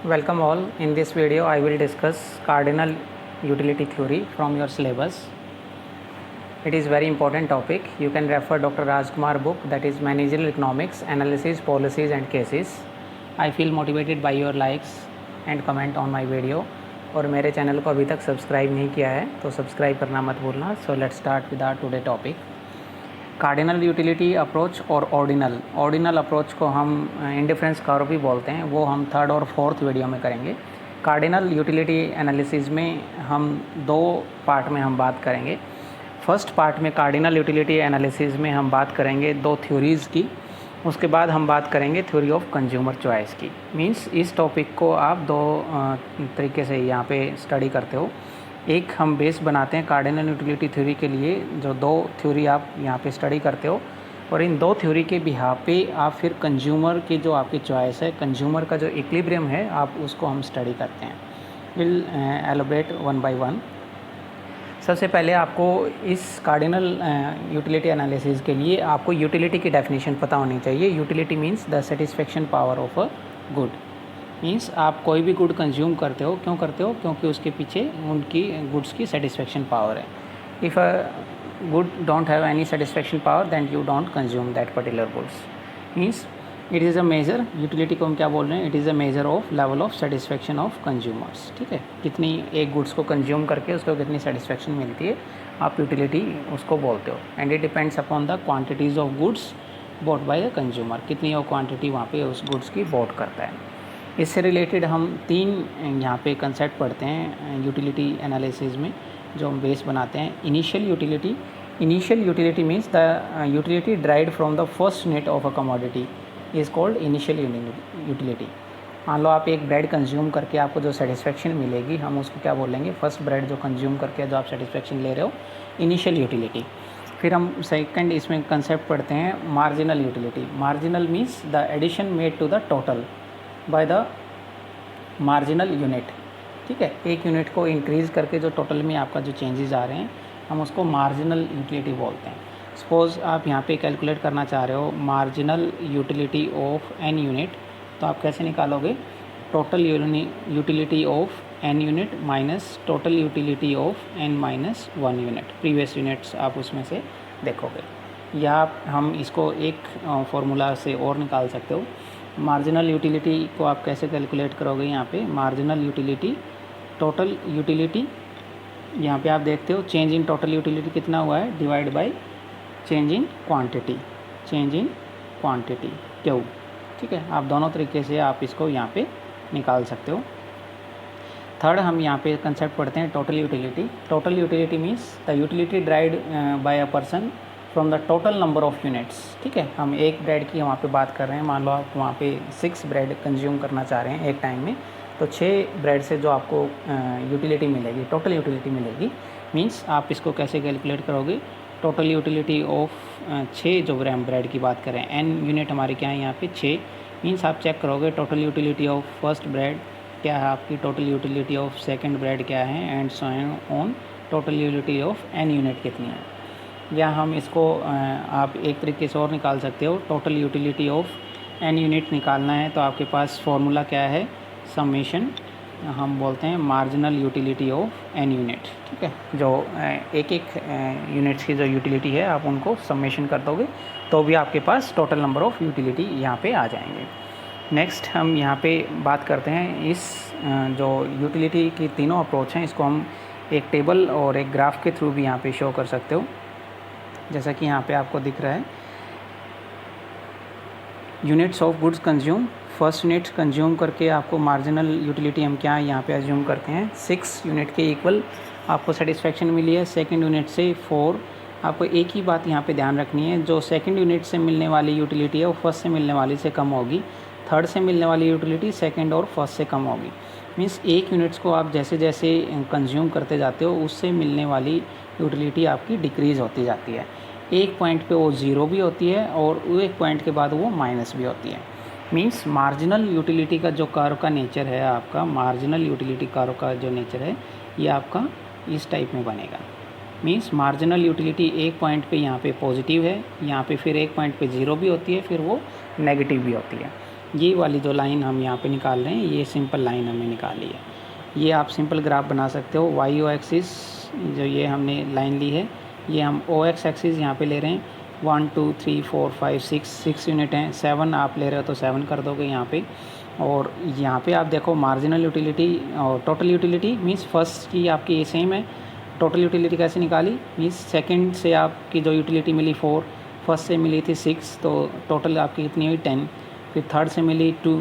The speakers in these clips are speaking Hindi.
Welcome all. In this video I will discuss cardinal utility theory from your syllabus. It is very important topic. You can refer Dr. Rajkumar book, that is Managerial Economics, Analysis, Policies and Cases. I feel motivated by your likes and comment on my video. और मेरे चैनल को अभी तक सब्सक्राइब नहीं किया है तो सब्सक्राइब करना मत भूलना. So let's start with our today topic. Cardinal utility approach और ऑर्डिनल अप्रोच को हम इंडिफरेंस कर्व भी बोलते हैं, वो हम थर्ड और फोर्थ वीडियो में करेंगे. कार्डिनल यूटिलिटी एनालिसिस में हम दो पार्ट में हम बात करेंगे. फर्स्ट पार्ट में कार्डिनल यूटिलिटी एनालिसिस में हम बात करेंगे दो थ्योरीज़ की. उसके बाद हम बात करेंगे थ्योरी ऑफ कंज्यूमर चॉइस की. मींस इस टॉपिक को आप दो तरीके से यहाँ पे स्टडी करते हो. एक हम बेस बनाते हैं कार्डिनल यूटिलिटी थ्योरी के लिए, जो दो थ्योरी आप यहाँ पे स्टडी करते हो, और इन दो थ्योरी के बिहाफ पे आप फिर कंज्यूमर की जो आपकी चॉइस है, कंज्यूमर का जो इक्विलिब्रियम है, आप उसको हम स्टडी करते हैं. Will elaborate one by one. सबसे पहले आपको इस कार्डिनल यूटिलिटी एनालिसिस के लिए आपको यूटिलिटी की डेफिनेशन पता होनी चाहिए. Utility means the satisfaction power of a good. Means आप कोई भी गुड कंज्यूम करते हो, क्यों करते हो? क्योंकि उसके पीछे उनकी गुड्स की सेटिस्फेक्शन पावर है. If a good don't have any satisfaction power then you don't consume that particular goods. Means it is a measure, utility को हम क्या बोल रहे हैं? It is a measure of level of satisfaction of consumers. ठीक है, कितनी एक गुड्स को कंज्यूम करके उसको कितनी सेटिस्फेक्शन मिलती है, आप यूटिलिटी उसको बोलते हो. And it depends upon the quantities of goods bought by the consumer. कितनी और क्वान्टिटी वहाँ पे उस गुड्स की बॉट करता है. इससे रिलेटेड हम तीन यहाँ पे कंसेप्ट पढ़ते हैं यूटिलिटी एनालिसिस में, जो हम बेस बनाते हैं. Initial utility means the utility derived from the first unit of a commodity is called initial utility. मान लो आप एक ब्रेड कंज्यूम करके आपको जो सेटिस्फेक्शन मिलेगी, हम उसको क्या बोलेंगे? फर्स्ट ब्रेड जो कंज्यूम करके जो आप सेटिस्फेक्शन ले रहे हो, इनिशियल यूटिलिटी. फिर हम सेकंड इसमें कंसेप्ट पढ़ते हैं marginal utility. Marginal means the addition made to the total by the marginal unit. ठीक है, एक यूनिट को इंक्रीज़ करके जो टोटल में आपका जो चेंजेस आ रहे हैं, हम उसको मार्जिनल यूटिलिटी बोलते हैं. सपोज़ आप यहाँ पे कैलकुलेट करना चाह रहे हो marginal utility of n unit, तो आप कैसे निकालोगे? Total utility of n unit minus total utility of n minus one unit. Previous units आप उसमें से देखोगे. या हम इसको एक फार्मूला से और निकाल सकते हो. मार्जिनल यूटिलिटी को आप कैसे कैलकुलेट करोगे? यहाँ पे मार्जिनल यूटिलिटी, टोटल यूटिलिटी, यहाँ पे आप देखते हो चेंज इन टोटल यूटिलिटी कितना हुआ है, divide by change in quantity, Q. ठीक है, आप दोनों तरीके से आप इसको यहाँ पे निकाल सकते हो. थर्ड हम यहाँ पे कंसेप्ट पढ़ते हैं total utility. Total utility means the utility derived by a person from the total number of units. ठीक है, हम एक ब्रेड की वहाँ पे बात कर रहे हैं. मान लो आप वहाँ पे 6 ब्रेड कंज्यूम करना चाह रहे हैं एक टाइम में, तो 6 ब्रेड से जो आपको यूटिलिटी मिलेगी, टोटल यूटिलिटी मिलेगी. मींस आप इसको कैसे कैलकुलेट करोगे? टोटल यूटिलिटी ऑफ 6 जो ब्रेड की बात करें, एन यूनिट हमारे क्या है यहाँ पे 6. मीन्स आप चेक करोगे total utility of first bread क्या है आपकी, total utility of second bread क्या है, and so on. Total utility of n unit कितनी है. या हम इसको आप एक तरीके से और निकाल सकते हो. Total utility of n unit निकालना है तो आपके पास फॉर्मूला क्या है? समेशन, हम बोलते हैं marginal utility of n unit. ठीक है, जो एक यूनिट्स की जो यूटिलिटी है आप उनको समेशन कर दोगे तो भी आपके पास टोटल नंबर ऑफ़ यूटिलिटी यहाँ पे आ जाएंगे. नेक्स्ट हम यहाँ पे बात करते हैं इस जो यूटिलिटी की तीनों अप्रोच हैं, इसको हम एक टेबल और एक ग्राफ के थ्रू भी यहाँ पे शो कर सकते हो. जैसा कि यहाँ पे आपको दिख रहा है, units of goods consume, first unit consume करके आपको मार्जिनल यूटिलिटी हम क्या यहाँ पे अज्यूम करते हैं 6 यूनिट के इक्वल आपको सेटिस्फेक्शन मिली है. सेकंड यूनिट से 4. आपको एक ही बात यहाँ पे ध्यान रखनी है, जो सेकंड यूनिट से मिलने वाली यूटिलिटी है वो फर्स्ट से मिलने वाली से कम होगी. थर्ड से मिलने वाली यूटिलिटी सेकंड और फर्स्ट से कम होगी. मीन्स एक यूनिट्स को आप जैसे जैसे कंज्यूम करते जाते हो उससे मिलने वाली यूटिलिटी आपकी डिक्रीज़ होती जाती है. एक पॉइंट पे वो ज़ीरो भी होती है और एक पॉइंट के बाद वो माइनस भी होती है. मीन्स मार्जिनल यूटिलिटी का जो कर्व का नेचर है आपका, मार्जिनल यूटिलिटी कर्व का जो नेचर है ये आपका इस टाइप में बनेगा. मीन्स मार्जिनल यूटिलिटी एक पॉइंट पे यहाँ पे पॉजिटिव है, यहाँ पे फिर एक पॉइंट पे ज़ीरो भी होती है, फिर वो नेगेटिव भी होती है. ये वाली जो लाइन हम यहाँ पे निकाल रहे हैं, ये सिंपल लाइन हमने निकाली है। ये आप सिंपल ग्राफ बना सकते हो। वाई ओ एक्सिस जो ये हमने लाइन ली है, ये हम ओ एक्स एक्सिस यहाँ पे ले रहे हैं। 1 2 3 4 5 6 यूनिट हैं। 7 आप ले रहे हो तो 7 कर दोगे यहाँ पे। और यहाँ पे आप देखो मार्जिनल यूटिलिटी और टोटल यूटिलिटी मीन्स फर्स्ट की आपकी सेम है। टोटल यूटिलिटी कैसे निकाली, मीन्स सेकंड से आपकी जो यूटिलिटी मिली 4, फर्स्ट से मिली थी 6, तो टोटल आपकी कितनी हुई 10। फिर थर्ड से मिली 2,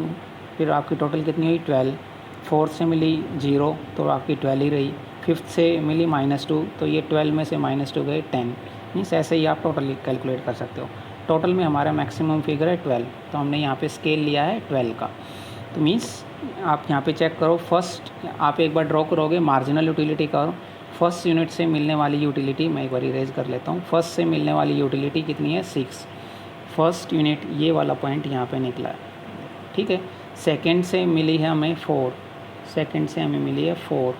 फिर आपकी टोटल कितनी हुई 12। फोर्थ से मिली 0, तो आपकी 12 ही रही। फिफ्थ से मिली -2, तो ये 12 में से -2 गए 10। मीन्स ऐसे ही आप टोटल कैलकुलेट कर सकते हो। टोटल में हमारा मैक्सिमम फिगर है 12, तो हमने यहाँ पे स्केल लिया है 12 का। तो मीन्स आप यहाँ पे चेक करो, फर्स्ट आप एक बार ड्रॉ करोगे मार्जिनल यूटिलिटी करो। फर्स्ट यूनिट से मिलने वाली यूटिलिटी मैं एक बार इरेज कर लेता हूँ। फर्स्ट से मिलने वाली यूटिलिटी कितनी है 6। फर्स्ट यूनिट ये वाला पॉइंट यहाँ पे निकला है, ठीक है। सेकंड से मिली है हमें 4, सेकंड से हमें मिली है 4।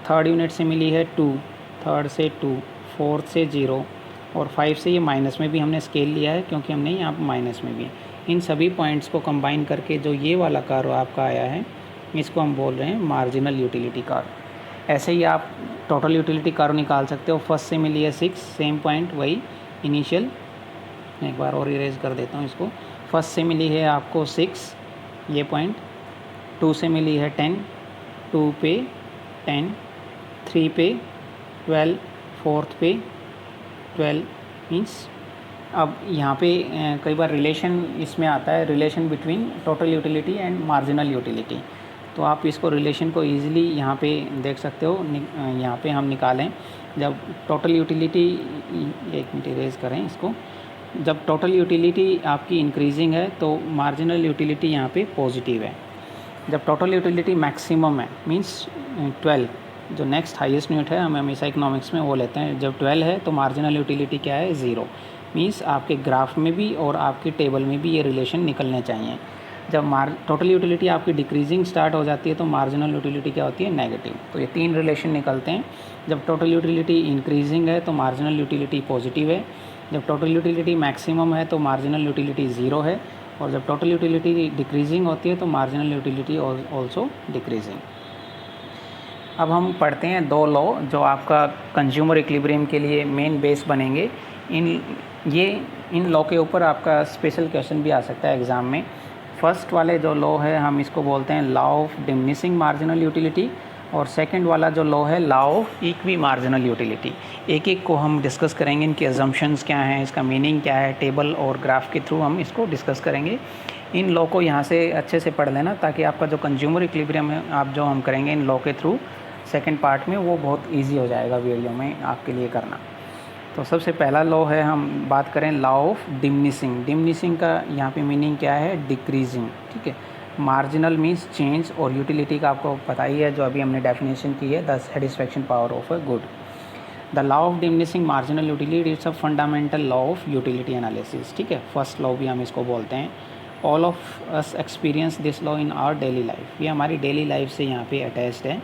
थर्ड यूनिट से मिली है 2, थर्ड से 2, फोर्थ से 0, और 5 से ये माइनस में भी हमने स्केल लिया है क्योंकि हमने यहाँ पर माइनस में भी है। इन सभी पॉइंट्स को कंबाइन करके जो ये वाला कर्व आपका आया है, इसको हम बोल रहे हैं मार्जिनल यूटिलिटी कर्व। ऐसे ही आप टोटल यूटिलिटी कर्व निकाल सकते हो। फर्स्ट से मिली है 6, सेम पॉइंट वही इनिशियल। एक बार और इरेज कर देता हूँ इसको। फर्स्ट से मिली है आपको 6, ये पॉइंट। 2 से मिली है 10, 2 पे 10, 3 पे 12, फोर्थ पे 12। मीन्स अब यहाँ पे कई बार रिलेशन इसमें आता है, relation between total utility and marginal utility. तो आप इसको रिलेशन को ईजिली यहाँ पे देख सकते हो। यहाँ पे हम निकालें, जब टोटल यूटिलिटी, एक मिनट इरेज करें इसको, जब टोटल यूटिलिटी आपकी इंक्रीजिंग है तो मार्जिनल यूटिलिटी यहाँ पे पॉजिटिव है। जब टोटल यूटिलिटी मैक्सिमम है मींस 12, जो नेक्स्ट हाईएस्ट यूनिट है, हम हमेशा इकोनॉमिक्स में वो लेते हैं, जब 12 है तो मार्जिनल यूटिलिटी क्या है 0। मींस आपके ग्राफ में भी और आपकी टेबल में भी ये रिलेशन निकलने चाहिए। जब टोटल यूटिलिटी आपकी डिक्रीजिंग स्टार्ट हो जाती है तो मार्जिनल यूटिलिटी क्या होती है नेगेटिव। तो ये 3 रिलेशन निकलते हैं। जब टोटल यूटिलिटी इंक्रीजिंग है तो मार्जिनल यूटिलिटी पॉजिटिव है। जब टोटल यूटिलिटी मैक्सिमम है तो मार्जिनल यूटिलिटी 0 है। और जब टोटल यूटिलिटी डिक्रीजिंग होती है तो मार्जिनल यूटिलिटी ऑल्सो डिक्रीजिंग। अब हम पढ़ते हैं 2 लॉ जो आपका कंज्यूमर इक्विलिब्रियम के लिए मेन बेस बनेंगे। इन लॉ के ऊपर आपका स्पेशल क्वेश्चन भी आ सकता है एग्ज़ाम में। फर्स्ट वाले जो लॉ है हम इसको बोलते हैं law of diminishing marginal utility, और सेकंड वाला जो लॉ है law of equi marginal utility. एक एक को हम डिस्कस करेंगे, इनके अजम्पशंस क्या हैं, इसका मीनिंग क्या है, टेबल और ग्राफ के थ्रू हम इसको डिस्कस करेंगे। इन लॉ को यहाँ से अच्छे से पढ़ लेना ताकि आपका जो कंज्यूमर इक्विलिब्रियम है आप जो हम करेंगे इन लॉ के थ्रू सेकंड पार्ट में, वो बहुत ईजी हो जाएगा वीडियो में आपके लिए करना। तो सबसे पहला लॉ है, हम बात करें लॉ ऑफ डिमिनिशिंग। डिमिनिशिंग का यहाँ पे मीनिंग क्या है, डिक्रीजिंग, ठीक है। मार्जिनल मीन्स चेंज, और यूटिलिटी का आपको पता ही है जो अभी हमने डेफिनेशन की है, the satisfaction power of a good. The law of diminishing marginal utility it's a fundamental law of utility analysis, ठीक है। फर्स्ट लॉ भी हम इसको बोलते हैं। All of us experience this law in our daily life, ये हमारी डेली लाइफ से यहाँ पे अटैच्ड है।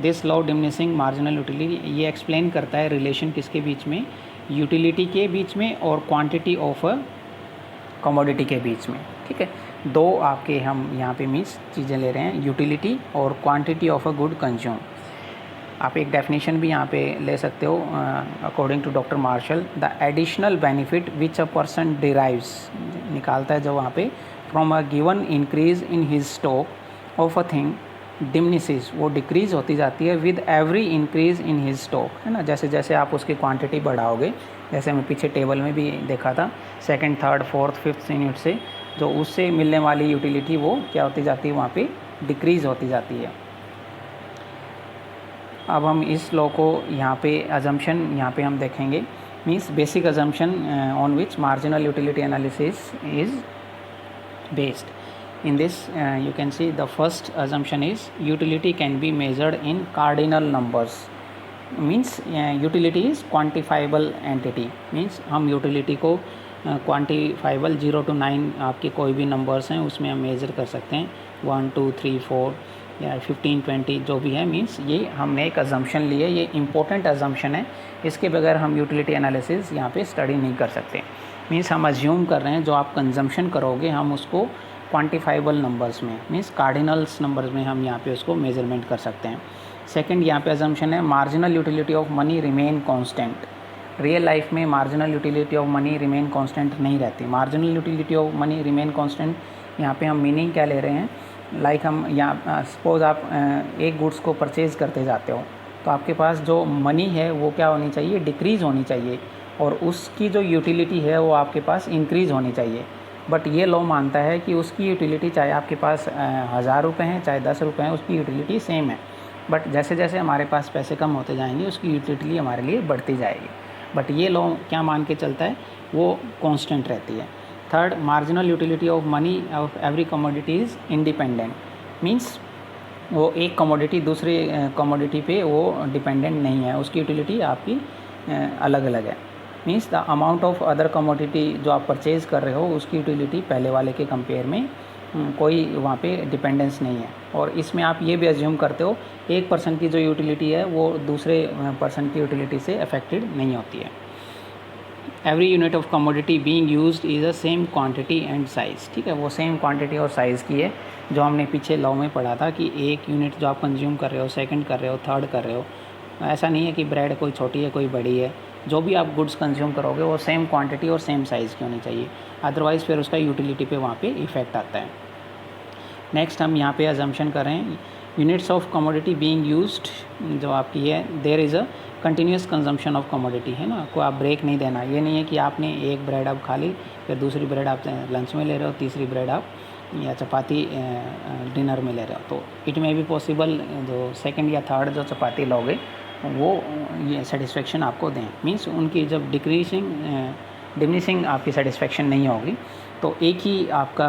This law diminishing marginal utility ये एक्सप्लेन करता है रिलेशन किसके बीच में, यूटिलिटी के बीच में और क्वांटिटी ऑफ अ कमोडिटी के बीच में, ठीक है। 2 आपके हम यहाँ पे मीन्स चीज़ें ले रहे हैं, यूटिलिटी और quantity of a good consume. आप एक डेफिनेशन भी यहाँ पे ले सकते हो, according to doctor Marshall, the additional benefit which a person derives, निकालता है जो वहाँ पे, from a given increase in his stock of a thing diminishes, वो डिक्रीज़ होती जाती है with every increase in his stock, है ना। जैसे जैसे आप उसकी क्वांटिटी बढ़ाओगे, जैसे हमें पीछे टेबल में भी देखा था, second, third, fourth, fifth unit से जो उससे मिलने वाली यूटिलिटी वो क्या होती जाती है, वहाँ पे डिक्रीज़ होती जाती है। अब हम इस लॉ को यहाँ पे अजम्पशन यहाँ पे हम देखेंगे, means basic assumption on which marginal utility analysis is based. In this you can see the first assumption is utility can be measured in cardinal numbers, means utility is quantifiable entity, means हम utility को quantifiable 0 to 9 आपके कोई भी नंबर्स हैं उसमें हम मेज़र कर सकते हैं, 1 2 3 4 या 15 20 जो भी है। मीन्स ये हमने एक अजम्पशन ली है, ये इंपॉर्टेंट अजम्पशन है, इसके बगैर हम यूटिलिटी एनालिसिस यहाँ पे स्टडी नहीं कर सकते। मीन्स हम अज्यूम कर रहे हैं जो आप कंजम्पशन करोगे हम उसको क्वांटिफाइबल नंबर्स में, मीन्स कार्डिनल्स नंबर्स में हम यहाँ पे उसको मेजरमेंट कर सकते हैं। सेकंड यहाँ पे अजम्पशन है marginal utility of money remain constant. Real life में marginal utility of money remain constant नहीं रहती। Marginal utility of money remain constant यहाँ पे हम मीनिंग क्या ले रहे हैं, लाइक हम यहाँ सपोज़ आप एक गुड्स को परचेज़ करते जाते हो तो आपके पास जो मनी है वो क्या होनी चाहिए, डिक्रीज़ होनी चाहिए, और उसकी जो यूटिलिटी है वो आपके पास इंक्रीज़ होनी चाहिए। बट ये लॉ मानता है कि उसकी यूटिलिटी चाहे आपके पास 1000 रुपये हैं चाहे 10 रुपये हैं, उसकी यूटिलिटी सेम है। बट जैसे जैसे हमारे पास पैसे कम होते जाएंगे उसकी यूटिलिटी हमारे लिए बढ़ती जाएगी। बट ये लॉ क्या मान के चलता है, वो कांस्टेंट रहती है। Third, marginal utility of money of every commodity is independent, means वो एक कमोडिटी दूसरे कमोडिटी पे वो डिपेंडेंट नहीं है, उसकी यूटिलिटी आपकी अलग अलग है। Means the amount of other commodity जो आप परचेज़ कर रहे हो उसकी यूटिलिटी पहले वाले के कंपेयर में कोई वहाँ पे डिपेंडेंस नहीं है। और इसमें आप ये भी अज्यूम करते हो एक पर्सन की जो यूटिलिटी है वो दूसरे पर्सन की यूटिलिटी से अफेक्टेड नहीं होती है। Every unit of commodity being used is a same quantity and size, ठीक है, वो सेम क्वांटिटी और साइज़ की है जो हमने पीछे लॉ में पढ़ा था कि एक यूनिट जो आप कंज्यूम कर रहे हो, सेकंड कर रहे हो, थर्ड कर रहे हो, ऐसा नहीं है कि ब्रेड कोई छोटी है कोई बड़ी है, जो भी आप गुड्स कंज्यूम करोगे वो सेम क्वांटिटी और सेम साइज़ की होनी चाहिए, अदरवाइज़ फिर उसका यूटिलिटी पे वहाँ पे इफ़ेक्ट आता है। नेक्स्ट हम यहाँ पे अजम्पशन कर रहे हैं units of commodity being used, जो आपकी है there is a continuous consumption of commodity, है ना, को आप ब्रेक नहीं देना। ये नहीं है कि आपने एक ब्रेड आप खा ली फिर दूसरी ब्रेड आप लंच में ले रहे हो, तीसरी ब्रेड आप या चपाती डिनर में ले रहे हो। तो इट मे बी पॉसिबल जो सेकंड या थर्ड जो चपाती लोगे वो ये सेटिस्फेक्शन आपको दें, मीन्स उनकी जब डिमिनिशिंग आपकी सेटिस्फेक्शन नहीं होगी, तो एक ही आपका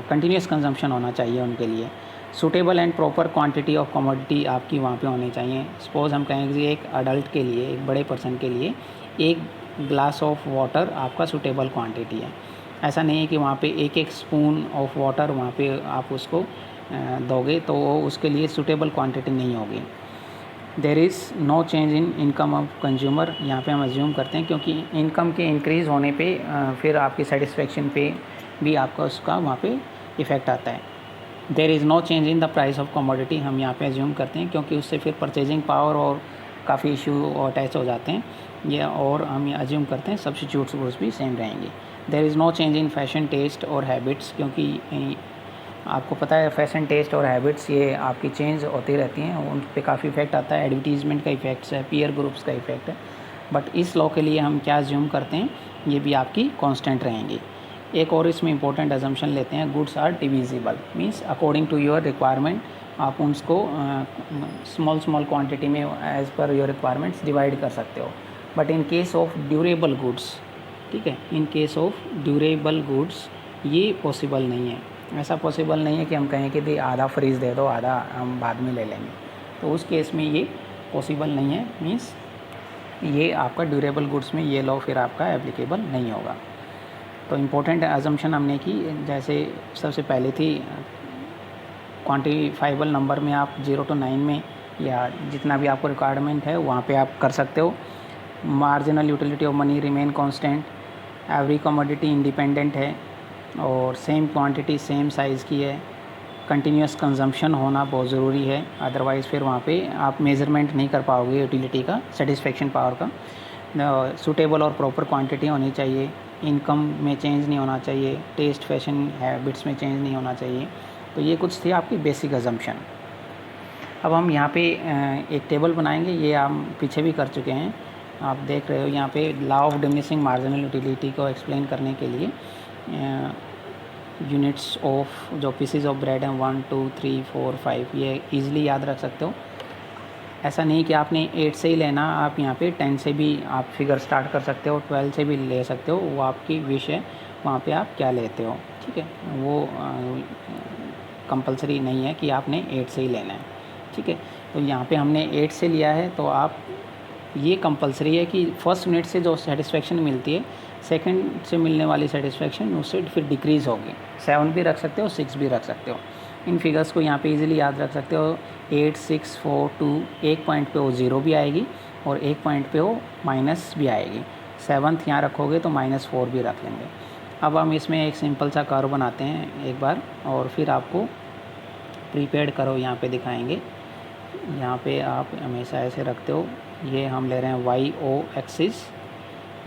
कंटिन्यूस कंजम्पशन होना चाहिए उनके लिए। Suitable and proper quantity of commodity आपकी वहाँ पे होनी चाहिए। सपोज़ हम कहेंगे कि एक अडल्ट के लिए, एक बड़े पर्सन के लिए एक ग्लास ऑफ वाटर आपका सूटेबल क्वांटिटी है। ऐसा नहीं है कि वहाँ पे एक एक स्पून ऑफ वाटर वहाँ पे आप उसको दोगे तो वो उसके लिए सूटेबल क्वांटिटी नहीं होगी। There is no change in income of consumer, यहाँ पे हम अज्यूम करते हैं क्योंकि इनकम के इंक्रीज़ होने पे फिर आपकी सेटिस्फेक्शन पे भी आपका उसका वहाँ पे इफ़ेक्ट आता है। There is no change in the price of commodity, हम यहाँ पे अज्यूम करते हैं क्योंकि उससे फिर परचेजिंग पावर और काफ़ी इशू अटैच हो जाते हैं ये, और हम ये अज्यूम करते हैं सब्स्टिट्यूट्स गुड्स भी सेम रहेंगी। There is no change in fashion taste और हैबिट्स, क्योंकि आपको पता है फैशन टेस्ट और हैबिट्स ये आपकी चेंज होती रहती हैं, उन पे काफ़ी इफेक्ट आता है, एडवर्टीज़मेंट का इफेक्ट है, पीयर ग्रुप्स का इफेक्ट है। बट इस लॉ के लिए हम क्या अज्यूम करते हैं, ये भी आपकी कांस्टेंट रहेंगी। एक और इसमें इंपॉर्टेंट अजम्पशन लेते हैं, goods are divisible, means according to your requirement आप उसको स्मॉल क्वांटिटी में as per your requirements divide कर सकते हो। But in case of durable goods, ठीक है, in case of durable goods ये पॉसिबल नहीं है। ऐसा पॉसिबल नहीं है कि हम कहें कि भाई आधा फ्रीज़ दे दो आधा हम बाद में ले लेंगे, तो उस केस में ये पॉसिबल नहीं है, मींस ये आपका ड्यूरेबल गुड्स में ये लॉ फिर आपका एप्लीकेबल नहीं होगा। तो इम्पोर्टेंट अजम्पशन हमने की, जैसे सबसे पहले थी क्वांटिफाइबल नंबर में आप 0 to 9 में या जितना भी आपको रिक्वायरमेंट है वहाँ पे आप कर सकते हो। Marginal utility of money remain constant, every commodity independent है और सेम क्वांटिटी सेम साइज़ की है, कंटिन्यूस कंजम्पशन होना बहुत ज़रूरी है, अदरवाइज़ फिर वहाँ पे आप मेज़रमेंट नहीं कर पाओगे यूटिलिटी का, सेटिस्फेक्शन पावर का। सूटेबल और प्रॉपर क्वांटिटी होनी चाहिए, इनकम में चेंज नहीं होना चाहिए, टेस्ट फैशन हैबिट्स में चेंज नहीं होना चाहिए। तो ये कुछ थी आपकी बेसिक अजम्पशन। अब हम यहाँ पे एक टेबल बनाएंगे, ये हम पीछे भी कर चुके हैं, आप देख रहे हो यहाँ पे law of diminishing marginal utility को एक्सप्लेन करने के लिए यूनिट्स ऑफ जो पीसेस ऑफ ब्रेड हैं 1 2 3 4 5 ये इजीली याद रख सकते हो। ऐसा नहीं कि आपने 8 से ही लेना, आप यहाँ पे 10 से भी आप फिगर स्टार्ट कर सकते हो, 12 से भी ले सकते हो, वो आपकी विश है, वहाँ पे आप क्या लेते हो, ठीक है, वो कंपलसरी नहीं है कि आपने 8 से ही लेना है, ठीक है। तो यहाँ पे हमने 8 से लिया है, तो आप ये कंपलसरी है कि फर्स्ट यूनिट से जो सेटिस्फेक्शन मिलती है सेकंड से मिलने वाली सेटिस्फेक्शन उससे फिर डिक्रीज़ होगी। 7 भी रख सकते हो, 6 भी रख सकते हो। इन फिगर्स को यहाँ पे इजीली याद रख सकते हो। 8 6 4 2, एक पॉइंट पे वो 0 भी आएगी और एक पॉइंट पे वो माइनस भी आएगी। 7th यहाँ रखोगे तो -4 भी रख लेंगे। अब हम इसमें एक सिंपल सा कर्व बनाते हैं एक बार, और फिर आपको प्रीपेड करो यहाँ पे दिखाएंगे। यहाँ पे आप हमेशा ऐसे रखते हो। ये हम ले रहे हैं वाई ओ एक्सिस,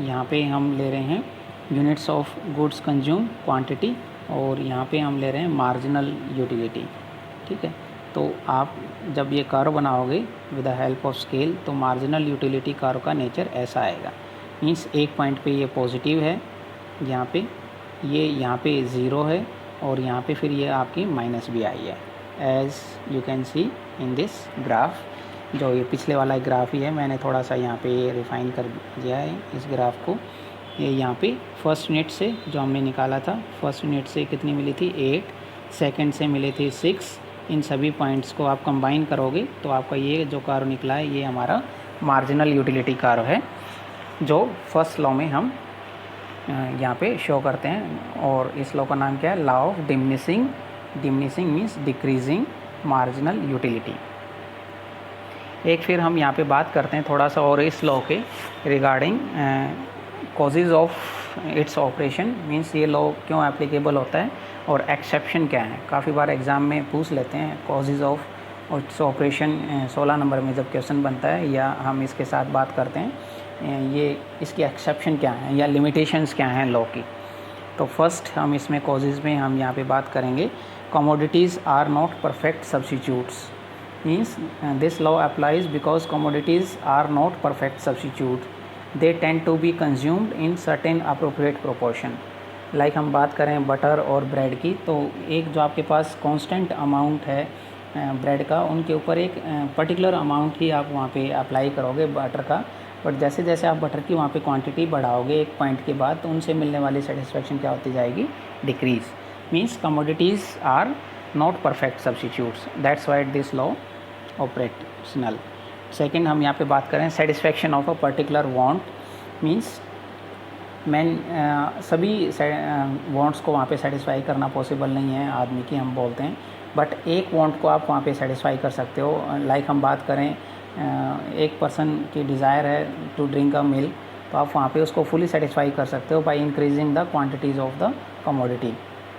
यहाँ पे हम ले रहे हैं units of goods consume quantity, और यहाँ पे हम ले रहे हैं मार्जिनल यूटिलिटी। ठीक है, तो आप जब ये कर्व बनाओगे with the help of scale, तो मार्जिनल यूटिलिटी कर्व का नेचर ऐसा आएगा। मीन्स एक पॉइंट पे ये पॉजिटिव है, यहाँ पे ये यहाँ पे ज़ीरो है, और यहाँ पे फिर ये आपकी माइनस भी आई है, as you can see in this graph. जो ये पिछले वाला ग्राफ ही है, मैंने थोड़ा सा यहाँ पे रिफ़ाइन कर दिया है इस ग्राफ को। ये यहाँ पे फर्स्ट यूनिट से जो हमने निकाला था, फर्स्ट यूनिट से कितनी मिली थी 8, सेकंड से मिले थे 6। इन सभी पॉइंट्स को आप कंबाइन करोगे तो आपका ये जो कर्व निकला है ये हमारा मार्जिनल यूटिलिटी कर्व है, जो फर्स्ट लॉ में हम यहाँ पे शो करते हैं। और इस लॉ का नाम क्या है? Law of diminishing. Diminishing means decreasing marginal utility. एक फिर हम यहाँ पे बात करते हैं थोड़ा सा और इस लॉ के regarding causes of its operation. Means ये लॉ क्यों एप्लीकेबल होता है और एक्सेप्शन क्या है। काफ़ी बार एग्ज़ाम में पूछ लेते हैं causes of its operation, 16 number में जब क्वेश्चन बनता है या हम इसके साथ बात करते हैं, ये इसकी एक्सेप्शन क्या है या लिमिटेशंस क्या हैं लॉ की। तो फर्स्ट हम इसमें कॉजेज़ में हम यहाँ पे बात करेंगे, commodities are not perfect substitutes. Means this law applies because commodities are not perfect substitute, they tend to be consumed in certain appropriate proportion. Like हम बात करें बटर और ब्रेड की, तो एक जो आपके पास कांस्टेंट अमाउंट है ब्रेड का, उनके ऊपर एक पर्टिकुलर अमाउंट ही आप वहाँ पे अप्लाई करोगे बटर का। बट जैसे जैसे आप बटर की वहाँ पे क्वांटिटी बढ़ाओगे एक पॉइंट के बाद, तो उनसे मिलने वाली सेटिस्फेक्शन क्या होती जाएगी? Decrease. Means commodities are not perfect substitutes, that's why this law operational. Second हम यहाँ पे बात करें satisfaction of a particular want. Means सभी वांट्स को वहाँ पे सेटिस्फाई करना पॉसिबल नहीं है आदमी की, हम बोलते हैं, बट एक वांट को आप वहाँ पे सेटिस्फाई कर सकते हो। लाइक हम बात करें एक पर्सन की डिज़ायर है टू ड्रिंक अ मिल्क, तो आप वहाँ पे उसको फुली सेटिस्फाई कर सकते हो by increasing the quantities of the commodity.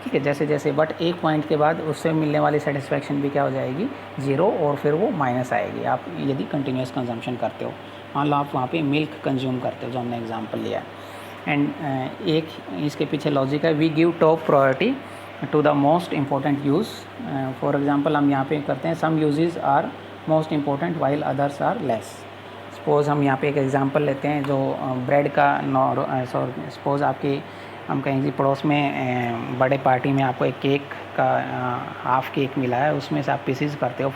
ठीक है, जैसे जैसे, बट एक पॉइंट के बाद उससे मिलने वाली सेटिस्फेक्शन भी क्या हो जाएगी? ज़ीरो, और फिर वो माइनस आएगी आप यदि कंटिन्यूस कंजम्पशन करते हो। मान लो आप वहाँ पे मिल्क कंज्यूम करते हो, जो हमने एग्जांपल लिया। एंड एक इसके पीछे लॉजिक है, we give top priority to the most important use. For example हम यहाँ पे करते हैं some uses are most important while others are less. Suppose हम यहाँ पे एक एग्जांपल लेते हैं जो ब्रेड का सपोज़ आपकी हम कहें जी पड़ोस में बड़े पार्टी में आपको एक केक का हाफ़ केक मिला है, उसमें से आप पीसीज करते हो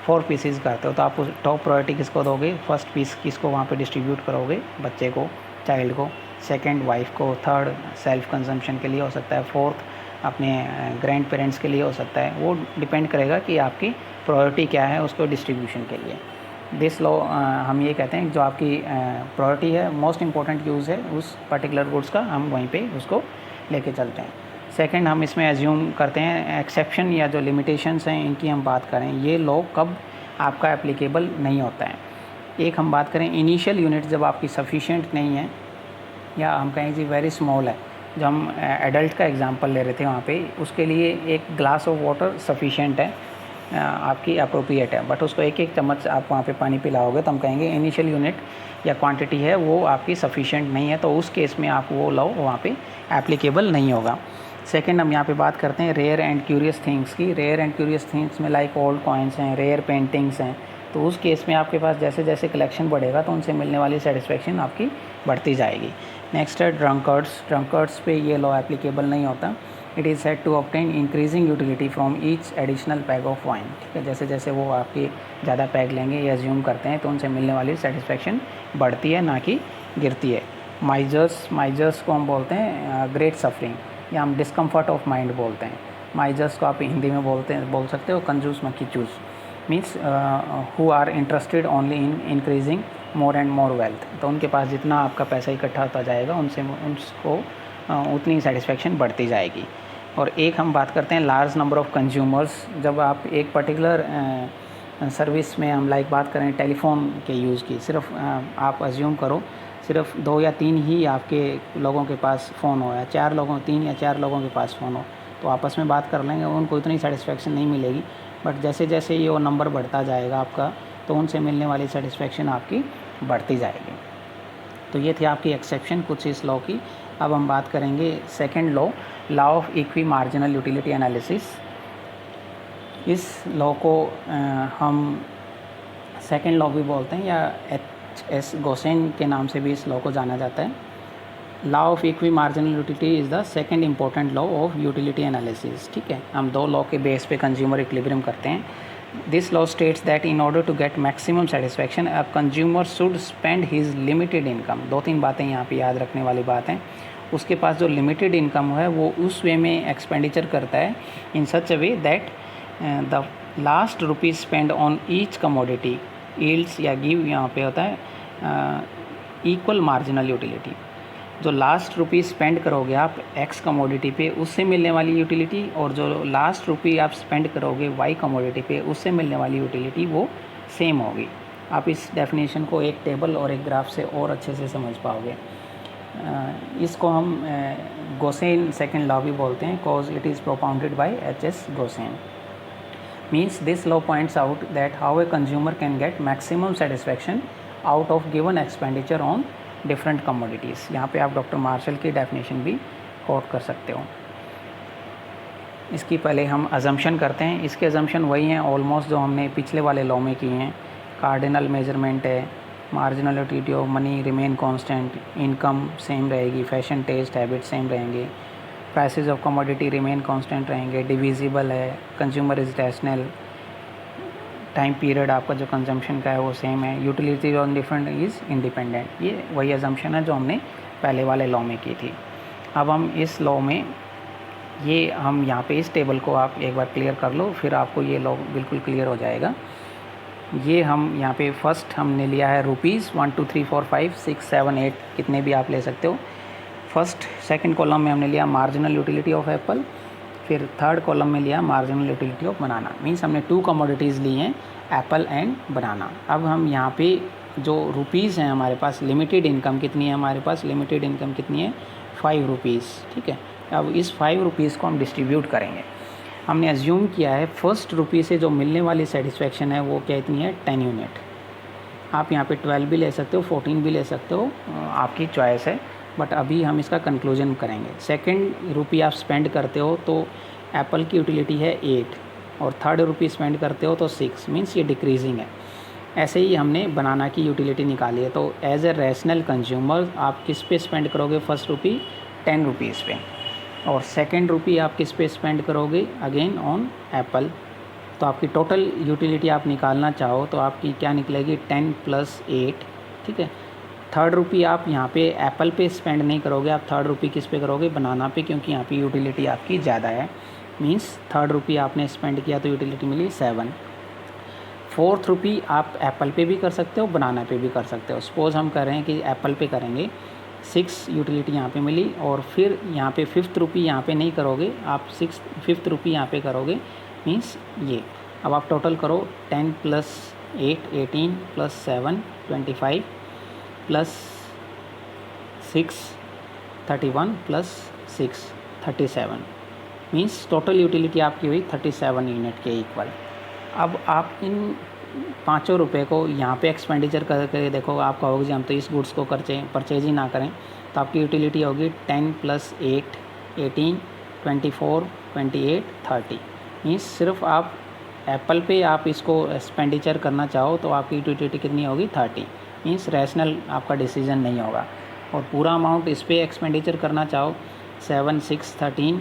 4 पीसीज करते हो, तो आप टॉप प्रायोरिटी किसको दोगे? फर्स्ट पीस किसको वहाँ पे डिस्ट्रीब्यूट करोगे? बच्चे को, चाइल्ड को। सेकंड वाइफ को। थर्ड सेल्फ कंजम्पशन के लिए हो सकता है। फोर्थ अपने ग्रैंड पेरेंट्स के लिए हो सकता है। वो डिपेंड करेगा कि आपकी प्रायोरिटी क्या है उसको डिस्ट्रीब्यूशन के लिए। दिस लॉ हम ये कहते हैं जो आपकी प्रायोरिटी है, मोस्ट इम्पॉर्टेंट यूज़ है उस पर्टिकुलर गुड्स का, हम वहीं पे उसको लेके चलते हैं। सेकंड हम इसमें एज्यूम करते हैं एक्सेप्शन या जो लिमिटेशंस हैं इनकी हम बात करें, ये लॉ कब आपका एप्लीकेबल नहीं होता है। एक हम बात करें इनिशियल यूनिट जब आपकी सफिशिएंट नहीं है, या हम कहें जी वेरी स्मॉल है, जो हम एडल्ट का एग्जांपल ले रहे थे वहाँ पे, उसके लिए एक ग्लास ऑफ वाटर सफिशिएंट है, आपकी अप्रोप्रिएट है, बट उसको एक चम्मच आप वहाँ पे पानी पिलाओगे तो हम कहेंगे इनिशियल यूनिट या क्वांटिटी है वो आपकी सफिशिएंट नहीं है, तो उस केस में आप वो लॉ वहाँ पे एप्लीकेबल नहीं होगा। सेकंड हम यहाँ पे बात करते हैं रेयर एंड क्यूरियस थिंग्स की। रेयर एंड क्यूरियस थिंग्स में लाइक ओल्ड कॉइन्स हैं, रेयर पेंटिंग्स हैं, तो उस केस में आपके पास जैसे जैसे कलेक्शन बढ़ेगा तो उनसे मिलने वाली सेटिस्फेक्शन आपकी बढ़ती जाएगी। नेक्स्ट है ड्रंकर्ड्स पे ये लॉ एप्लीकेबल नहीं होता। It is said to obtain increasing utility from each additional peg of wine. ठीक है, जैसे जैसे वो आपकी ज़्यादा पैग लेंगे या एज्यूम करते हैं तो उनसे मिलने वाली सेटिस्फेक्शन बढ़ती है, ना कि गिरती है। माइजर्स को हम बोलते हैं ग्रेट सफरिंग, या हम डिस्कम्फर्ट ऑफ माइंड बोलते हैं। माइजर्स को आप हिंदी में बोल सकते हो कंजूस मक्खी चूस, means who are interested only in increasing more and more wealth. तो उनके पास जितना आपका पैसा इकट्ठा होता जाएगा उनको उतनी सेटिस्फेक्शन बढ़ती जाएगी। और एक हम बात करते हैं लार्ज नंबर ऑफ कंज्यूमर्स। जब आप एक पर्टिकुलर सर्विस में हम लाइक बात करें टेलीफोन के यूज़ की, सिर्फ आप अज्यूम करो सिर्फ 2 या 3 ही आपके लोगों के पास फ़ोन हो, या 3 या 4 लोगों के पास फ़ोन हो, तो आपस में बात कर लेंगे, उनको इतनी सेटिस्फेक्शन नहीं मिलेगी। बट जैसे जैसे ये वो नंबर बढ़ता जाएगा आपका, तो उनसे मिलने वाली सेटिस्फेक्शन आपकी बढ़ती जाएगी। तो ये थी आपकी एक्सेप्शन कुछ इस लॉ की। अब हम बात करेंगे second law of equi marginal utility analysis. इस लॉ को हम सेकंड लॉ भी बोलते हैं, या H.S. गोसेन के नाम से भी इस लॉ को जाना जाता है। Law of equi marginal utility is the second important law of utility analysis. ठीक है, हम 2 लॉ के बेस पे कंज्यूमर इक्विलिब्रियम करते हैं। This law states that in order to get maximum satisfaction a consumer should spend his limited income. 2-3 बातें यहाँ पे याद रखने वाली बात हैं। उसके पास जो लिमिटेड इनकम है वो उस वे में एक्सपेंडिचर करता है in such a way that the last rupees spend on each commodity yields या गिव, यहाँ पे होता है इक्वल मार्जिनल यूटिलिटी। जो लास्ट रुपी स्पेंड करोगे आप एक्स कमोडिटी पे, उससे मिलने वाली यूटिलिटी, और जो लास्ट रुपी आप स्पेंड करोगे वाई कमोडिटी पे, उससे मिलने वाली यूटिलिटी वो सेम होगी। आप इस डेफिनेशन को एक टेबल और एक ग्राफ से और अच्छे से समझ पाओगे। इसको हम गोसेन सेकंड लॉ भी बोलते हैं, cause it is propounded bye H.S. Gaussian. Means this law points out that how a consumer can get maximum satisfaction out of given expenditure on different commodities. यहाँ पे आप डॉक्टर मार्शल की डेफिनेशन भी कोट कर सकते हो। इसकी पहले हम अजम्पशन करते हैं। इसके अजम्पशन वही हैं ऑलमोस्ट जो हमने पिछले वाले लॉ में किए हैं। कार्डिनल मेजरमेंट है, marginal utility of money remain constant, income same रहेगी, फैशन टेस्ट हैबिट सेम रहेंगे, prices of commodity remain constant रहेंगे, डिविजिबल है, consumer is rational, time period आपका जो कंजम्पशन का है वो सेम है, utility on different is independent. ये वही अजम्पशन है जो हमने पहले वाले लॉ में की थी। अब हम इस लॉ में ये हम यहाँ पे इस टेबल को आप एक बार क्लियर कर लो, फिर आपको ये लॉ बिल्कुल क्लियर हो जाएगा। ये हम यहाँ पे फर्स्ट हमने लिया है रुपीज़ 1 2 3 4 5 6 7 8 कितने भी आप ले सकते हो। फर्स्ट सेकंड कॉलम में हमने लिया मार्जिनल यूटिलिटी ऑफ एप्पल, फिर थर्ड कॉलम में लिया marginal utility of banana. Means हमने 2 कमोडिटीज़ ली हैं, एप्पल एंड बनाना। अब हम यहाँ पे जो रुपीज़ हैं हमारे पास, लिमिटेड इनकम कितनी है हमारे पास, लिमिटेड इनकम कितनी है 5 रुपीज़। ठीक है, अब इस 5 रुपीज़ को हम डिस्ट्रीब्यूट करेंगे। हमने एज्यूम किया है फर्स्ट रुपी से जो मिलने वाली सेटिस्फेक्शन है वो कितनी है 10 यूनिट। आप यहाँ पे 12 भी ले सकते हो, 14 भी ले सकते हो, आपकी चॉइस है। बट अभी हम इसका कंक्लूजन करेंगे। सेकंड रुपी आप स्पेंड करते हो तो एप्पल की यूटिलिटी है 8, और थर्ड रुपी स्पेंड करते हो तो 6, मीन्स ये डिक्रीजिंग है। ऐसे ही हमने बनाना की यूटिलिटी निकाली है। तो एज ए रैशनल कंज्यूमर आप किस पे स्पेंड करोगे, फर्स्ट रुपी 10 रुपीज़ पे, और सेकंड रुपी आप किस पे स्पेंड करोगे, अगेन ऑन एप्पल। तो आपकी टोटल यूटिलिटी आप निकालना चाहो तो आपकी क्या निकलेगी 10 + 8। ठीक है, थर्ड रुपी आप यहाँ पे एप्पल पे स्पेंड नहीं करोगे, आप थर्ड रुपी किस पे करोगे, बनाना पे, क्योंकि यहाँ पे यूटिलिटी आपकी ज़्यादा है। मींस थर्ड रुपी आपने स्पेंड किया तो यूटिलिटी मिली 7। फोर्थ रुपी आप एप्पल पे भी कर सकते हो, बनाना पे भी कर सकते हो। सपोज़ हम कर रहे हैं कि एप्पल पे करेंगे, 6 यूटिलिटी यहाँ पे मिली, और फिर यहाँ पे फिफ्थ रुपी यहाँ पे नहीं करोगे, आप फिफ्थ रुपी यहाँ पे करोगे, मीन्स ये। अब आप टोटल करो 10 + 8 18 + 7 25 + 6 31 + 6 37, मीन्स टोटल यूटिलिटी आपकी हुई 37 यूनिट के इक्वल। अब आप इन 5 रुपये को यहाँ पे एक्सपेंडिचर करके देखो, आप कहोगे जी हम तो इस गुड्स को परचेज ही ना करें, तो आपकी यूटिलिटी होगी 10 + 8 18 24 28 30। मीन्स सिर्फ आप एप्पल पे आप इसको एक्सपेंडिचर करना चाहो तो आपकी यूटिलिटी कितनी होगी 30। मीन्स रैशनल आपका डिसीजन नहीं होगा। और पूरा अमाउंट इस पे एक्सपेंडिचर करना चाहो 7 6 13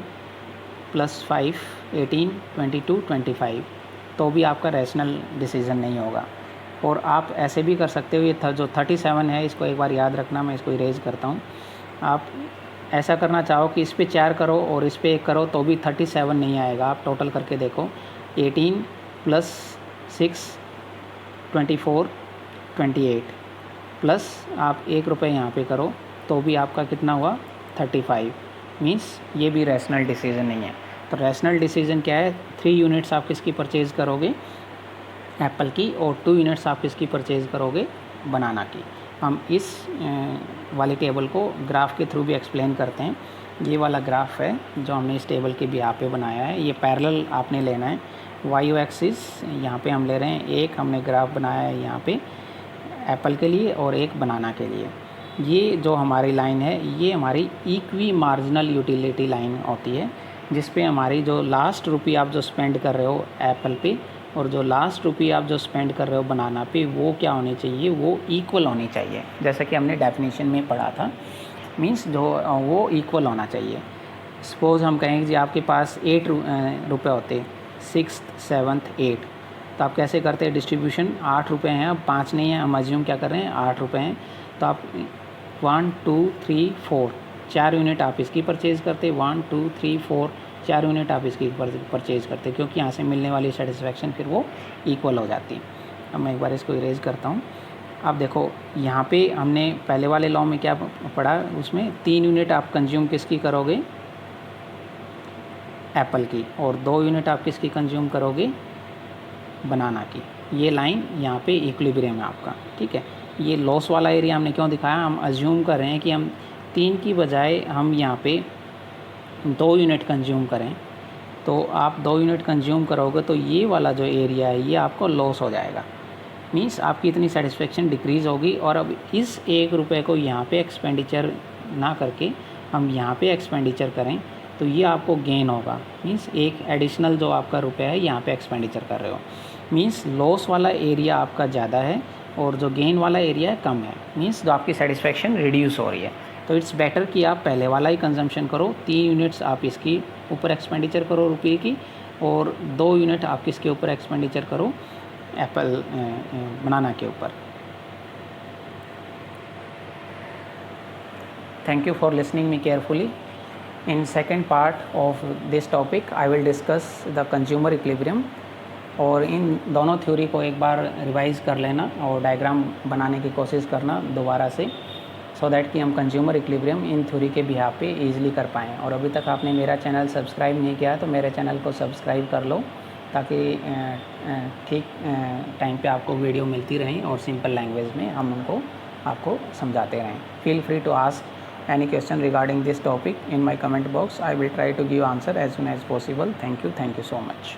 + 5 18 22 25, तो भी आपका रैशनल डिसीजन नहीं होगा। और आप ऐसे भी कर सकते हो, ये जो 37 है इसको एक बार याद रखना, मैं इसको इरेज करता हूँ। आप ऐसा करना चाहो कि इस पे 4 करो और इस पे 1 करो तो भी 37 नहीं आएगा। आप टोटल करके देखो, 18 + 6 24 28 प्लस आप 1 रुपये यहाँ पे करो तो भी आपका कितना हुआ 35। मीन्स ये भी रैशनल डिसीजन नहीं है। तो रैशनल डिसीजन क्या है, 3 यूनिट्स आप किसकी परचेज़ करोगे, एप्पल की, और 2 यूनिट्स आप किसकी परचेज़ करोगे, बनाना की। हम इस वाली टेबल को ग्राफ के थ्रू भी एक्सप्लेन करते हैं। ये वाला ग्राफ है जो हमने इस टेबल के भी यहाँ पे बनाया है, ये पैरेलल आपने लेना है। वाई एक्सिस यहाँ पे हम ले रहे हैं, एक हमने ग्राफ बनाया है यहाँ पे एप्पल के लिए और एक बनाना के लिए। ये जो हमारी लाइन है ये हमारी इक्वी मार्जिनल यूटिलिटी लाइन होती है, जिस पे हमारी जो लास्ट रुपी आप जो स्पेंड कर रहे हो एप्पल पे और जो लास्ट रुपी आप जो स्पेंड कर रहे हो बनाना पे, वो क्या होनी चाहिए, वो इक्वल होनी चाहिए। जैसा कि हमने डेफिनेशन में पढ़ा था, मीन्स जो वो इक्वल होना चाहिए। सपोज़ हम कहें कि जी आपके पास 8 रुपये होते, 6th 7th 8, तो आप कैसे करते हैं डिस्ट्रीब्यूशन, 8 रुपये हैं, अब 5 नहीं है, हम अज्यूम क्या कर रहे हैं 8 रुपये हैं, तो आप 1 2 3 4 4 यूनिट आप इसकी परचेज़ करते, 1 2 3 4 4 यूनिट आप इसकी परचेज़ करते, क्योंकि यहाँ से मिलने वाली सेटिस्फेक्शन फिर वो इक्वल हो जाती है। अब मैं एक बार इसको इरेज करता हूँ। अब देखो यहाँ पे हमने पहले वाले लॉ में क्या पढ़ा, उसमें 3 यूनिट आप कंज्यूम किसकी करोगे, एप्पल की, और 2 यूनिट आप किसकी कंज्यूम करोगे, बनाना की। ये लाइन यहाँ पे इक्विलिब्रियम है आपका, ठीक है। ये लॉस वाला एरिया हमने क्यों दिखाया, हम अज्यूम कर रहे हैं कि हम 3 की बजाय हम यहाँ पे 2 यूनिट कंज्यूम करें, तो आप 2 यूनिट कंज्यूम करोगे तो ये वाला जो एरिया है ये आपको लॉस हो जाएगा, मीन्स आपकी इतनी सेटिस्फेक्शन डिक्रीज़ होगी। और अब इस 1 रुपये को यहाँ पे एक्सपेंडिचर ना करके हम यहाँ पे एक्सपेंडिचर करें तो ये आपको गेन होगा, मीन्स एक एडिशनल जो आपका रुपया है यहाँ पे एक्सपेंडिचर कर रहे हो, मीन्स लॉस वाला एरिया आपका ज़्यादा है और जो गेन वाला एरिया है कम है, मीन्स जो आपकी सेटिस्फेक्शन रिड्यूस हो रही है। तो इट्स बेटर कि आप पहले वाला ही कंजम्पशन करो, 3 यूनिट्स आप इसकी ऊपर एक्सपेंडिचर करो रुपये की, और 2 यूनिट आप किसके ऊपर एक्सपेंडिचर करो, एप्पल बनाना के ऊपर। Thank you for listening me carefully. In second part of this topic, I will discuss the consumer equilibrium. और इन दोनों थ्योरी को एक बार रिवाइज़ कर लेना और डायग्राम बनाने की कोशिश करना दोबारा से, सो दैट कि हम कंज्यूमर इक्विलिब्रियम इन थ्योरी के बिहाफ पे ईजिली कर पाएँ। और अभी तक आपने मेरा चैनल सब्सक्राइब नहीं किया है तो मेरे चैनल को सब्सक्राइब कर लो, ताकि ठीक टाइम पे आपको वीडियो मिलती रहें और सिंपल लैंग्वेज में हम उनको आपको समझाते रहें। Feel free to ask any question regarding this topic in my comment box. I will try to give answer as soon as possible. Thank you so much.